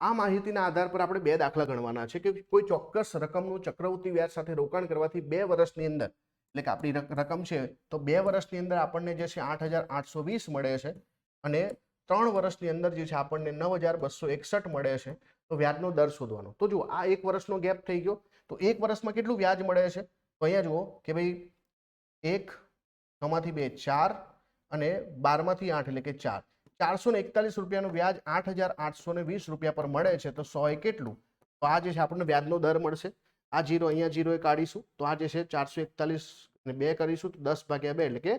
આ માહિતીના આધાર પર આપણે બે દાખલા ગણવાના છે કે કોઈ ચોક્કસ રકમનું ચક્રવૃત્તિ વ્યાજ સાથે રોકાણ કરવાથી 2 વર્ષની અંદર, એટલે કે આપણી રકમ છે તો 2 વર્ષની અંદર આપણને જે છે 8,820 મળે છે અને 3 વર્ષની અંદર જે છે આપણને 9,261 મળે છે. તો વ્યાજનો દર શોધવાનો. તો જુઓ, આ 1 વર્ષનો ગેપ થઈ ગયો. તો 1 વર્ષમાં કેટલું વ્યાજ મળે છે? તો અહીંયા જુઓ કે ભાઈ 1 6 માંથી 2 4 અને 12 માંથી 8 એટલે કે 4, 441 રૂપિયાનું વ્યાજ 8,820 રૂપિયા પર મળે છે. તો 100 એ કેટલું? તો આ જે છે આપણને વ્યાજનો દર મળશે. આ જીરો અહીંયા જીરો એ કાઢીશું તો આ જે છે 441 ને 2 કરીશું તો 10/2 એટલે કે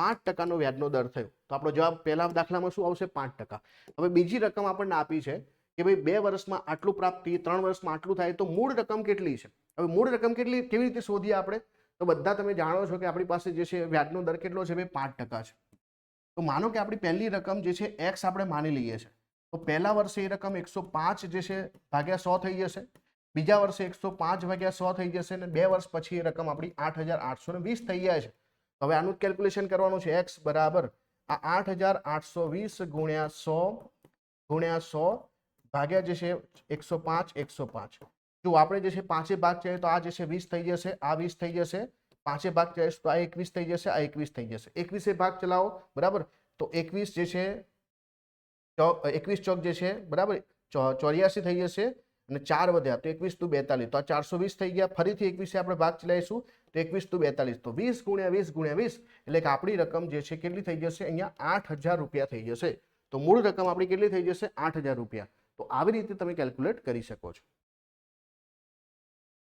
5% વ્યાજનો દર થયો. તો આપણો જવાબ પહેલા દાખલામાં શું આવશે? 5%. હવે બીજી રકમ આપણને આપી છે કે ભાઈ 2 વર્ષમાં આટલું પ્રાપ્તિ, 3 વર્ષમાં આટલું થાય, તો મૂળ રકમ કેટલી છે? હવે મૂળ રકમ કેટલી કેવી રીતે શોધીએ આપણે? તો બધા તમે જાણો છો કે આપણી પાસે જે છે વ્યાજનો દર કેટલો છે? ભાઈ 5% છે. તો માનો કે આપણી પહેલી રકમ જે છે x આપણે માની લઈએ છે. તો પહેલા વર્ષે એ રકમ 105 જે છે ભાગ્યા 100 થઈ જશે. બીજા વર્ષે 105 ભાગ્યા 100 થઈ જશે અને 2 વર્ષ પછી એ રકમ આપણી 8,820 થઈ જાય છે. હવે આનું કેલ્ક્યુલેશન કરવાનું છે. x બરાબર આ 8,820 ગુણ્યા 100 ભાગ્યા જે છે 105. જો આપણે જે છે પાંચે ભાગ ચાલે તો આ જે છે 20 થઈ જશે, આ 20 થઈ જશે. પાંચે ભાગ ચાલે તો આ 21 થઈ જશે, આ 21 થઈ જશે. 21 ભાગ ચલાવો બરાબર. તો 21 જે છે 21 ચોક જે છે બરાબર 84 થઈ જશે અને 4 વધ્યા તો 21 દુ 42, તો આ 420 થઈ ગયા. ફરીથી 21 આપણે ભાગ ચલાવીશું તો 21 દુ 42, તો 20 ગુણ્યા 20 ગુણ્યા 20 એટલે કે આપણી રકમ જે છે કેટલી થઈ જશે? અહીંયા 8,000 રૂપિયા થઈ જશે. તો મૂળ રકમ આપણી કેટલી થઈ જશે? 8,000 રૂપિયા. તો આવી રીતે તમે કેલ્ક્યુલેટ કરી શકો છો.